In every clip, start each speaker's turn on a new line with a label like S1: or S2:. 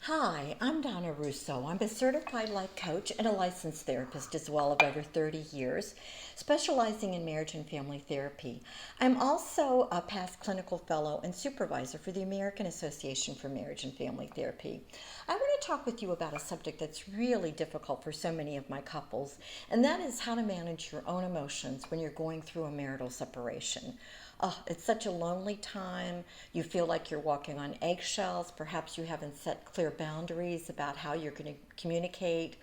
S1: Hi, I'm Donna Russo. I'm a certified life coach and a licensed therapist as well of over 30 years, specializing in marriage and family therapy. I'm also a past clinical fellow and supervisor for the American Association for Marriage and Family Therapy. I want to talk with you about a subject that's really difficult for so many of my couples, and that is how to manage your own emotions when you're going through a marital separation. Oh, it's such a lonely time. You feel like you're walking on eggshells. Perhaps you haven't set clear boundaries about how you're going to communicate.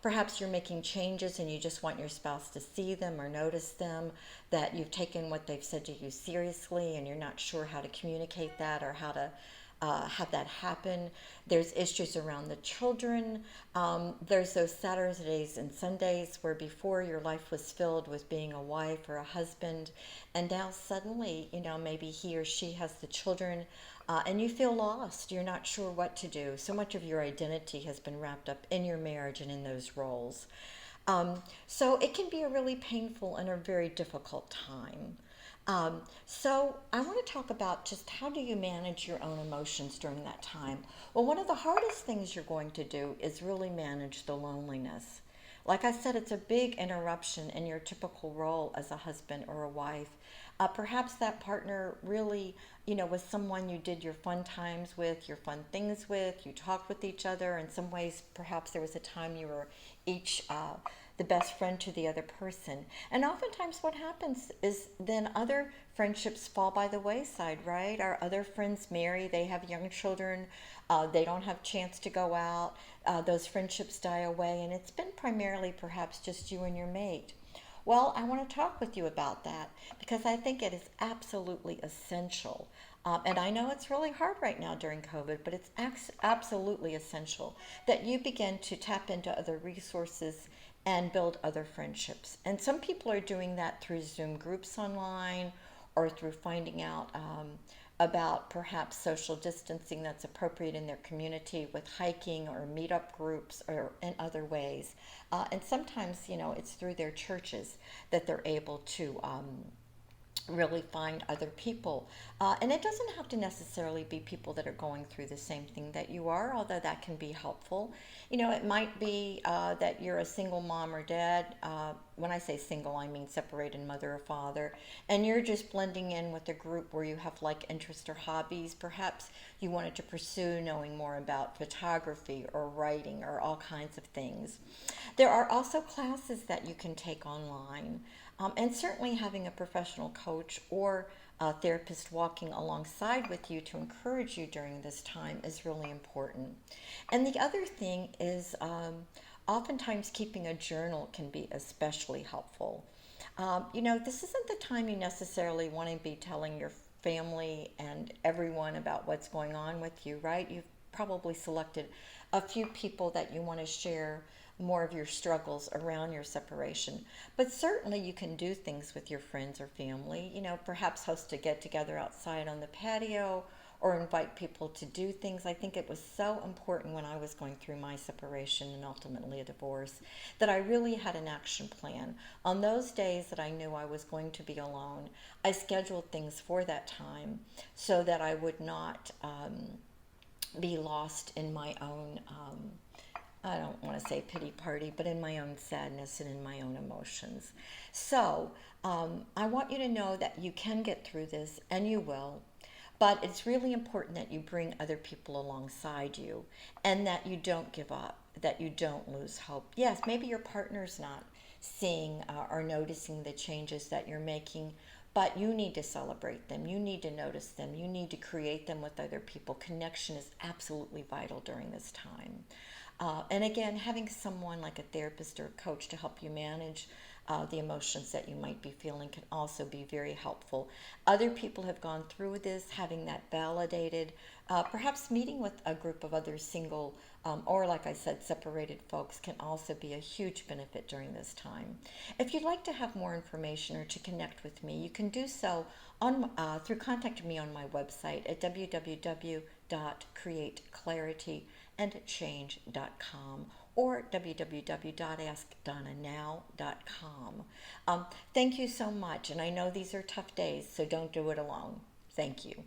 S1: Perhaps you're making changes and you just want your spouse to see them or notice them, that you've taken what they've said to you seriously and you're not sure how to communicate that or how to have that happen. There's issues around the children. There's those Saturdays and Sundays where before your life was filled with being a wife or a husband, and now suddenly, maybe he or she has the children, and you feel lost. You're not sure what to do. So much of your identity has been wrapped up in your marriage and in those roles. So it can be a really painful and a very difficult time. So I want to talk about just how do you manage your own emotions during that time. Well, one of the hardest things you're going to do is really manage the loneliness. Like I said, it's a big interruption in your typical role as a husband or a wife. Perhaps that partner really, was someone you did your fun times with, your fun things with, you talked with each other. In some ways, perhaps there was a time you were each the best friend to the other person. And oftentimes, what happens is then other friendships fall by the wayside, right? Our other friends marry, they have young children, they don't have chance to go out, those friendships die away, and it's been primarily perhaps just you and your mate. Well, I want to talk with you about that because I think it is absolutely essential. And I know it's really hard right now during COVID, but it's absolutely essential that you begin to tap into other resources and build other friendships. And some people are doing that through Zoom groups online or through finding out about perhaps social distancing that's appropriate in their community with hiking or meetup groups or in other ways. And sometimes, it's through their churches that they're able to really find other people. And it doesn't have to necessarily be people that are going through the same thing that you are, although that can be helpful. It might be that you're a single mom or dad. When I say single, I mean separated mother or father, and you're just blending in with a group where you have like interests or hobbies. Perhaps you wanted to pursue knowing more about photography or writing or all kinds of things. There are also classes that you can take online. And certainly having a professional coach or a therapist walking alongside with you to encourage you during this time is really important. And the other thing is oftentimes keeping a journal can be especially helpful. This isn't the time you necessarily want to be telling your family and everyone about what's going on with you, right? You've probably selected a few people that you want to share more of your struggles around your separation. But certainly you can do things with your friends or family, perhaps host a get together outside on the patio or invite people to do things. I think it was so important when I was going through my separation and ultimately a divorce that I really had an action plan. On those days that I knew I was going to be alone, I scheduled things for that time so that I would not be lost in my own I don't want to say pity party, but in my own sadness and in my own emotions. So I want you to know that you can get through this, and you will. But it's really important that you bring other people alongside you and that you don't give up, that you don't lose hope. Yes, maybe your partner's not seeing or noticing the changes that you're making, but you need to celebrate them. You need to notice them. You need to create them with other people. Connection is absolutely vital during this time. And again, having someone like a therapist or a coach to help you manage the emotions that you might be feeling can also be very helpful. Other people have gone through this, having that validated, perhaps meeting with a group of other single or, like I said, separated folks can also be a huge benefit during this time. If you'd like to have more information or to connect with me, you can do so through contacting me on my website at www.createclarityandchange.com or www.askdonnanow.com. Thank you so much, and I know these are tough days, so don't do it alone. Thank you.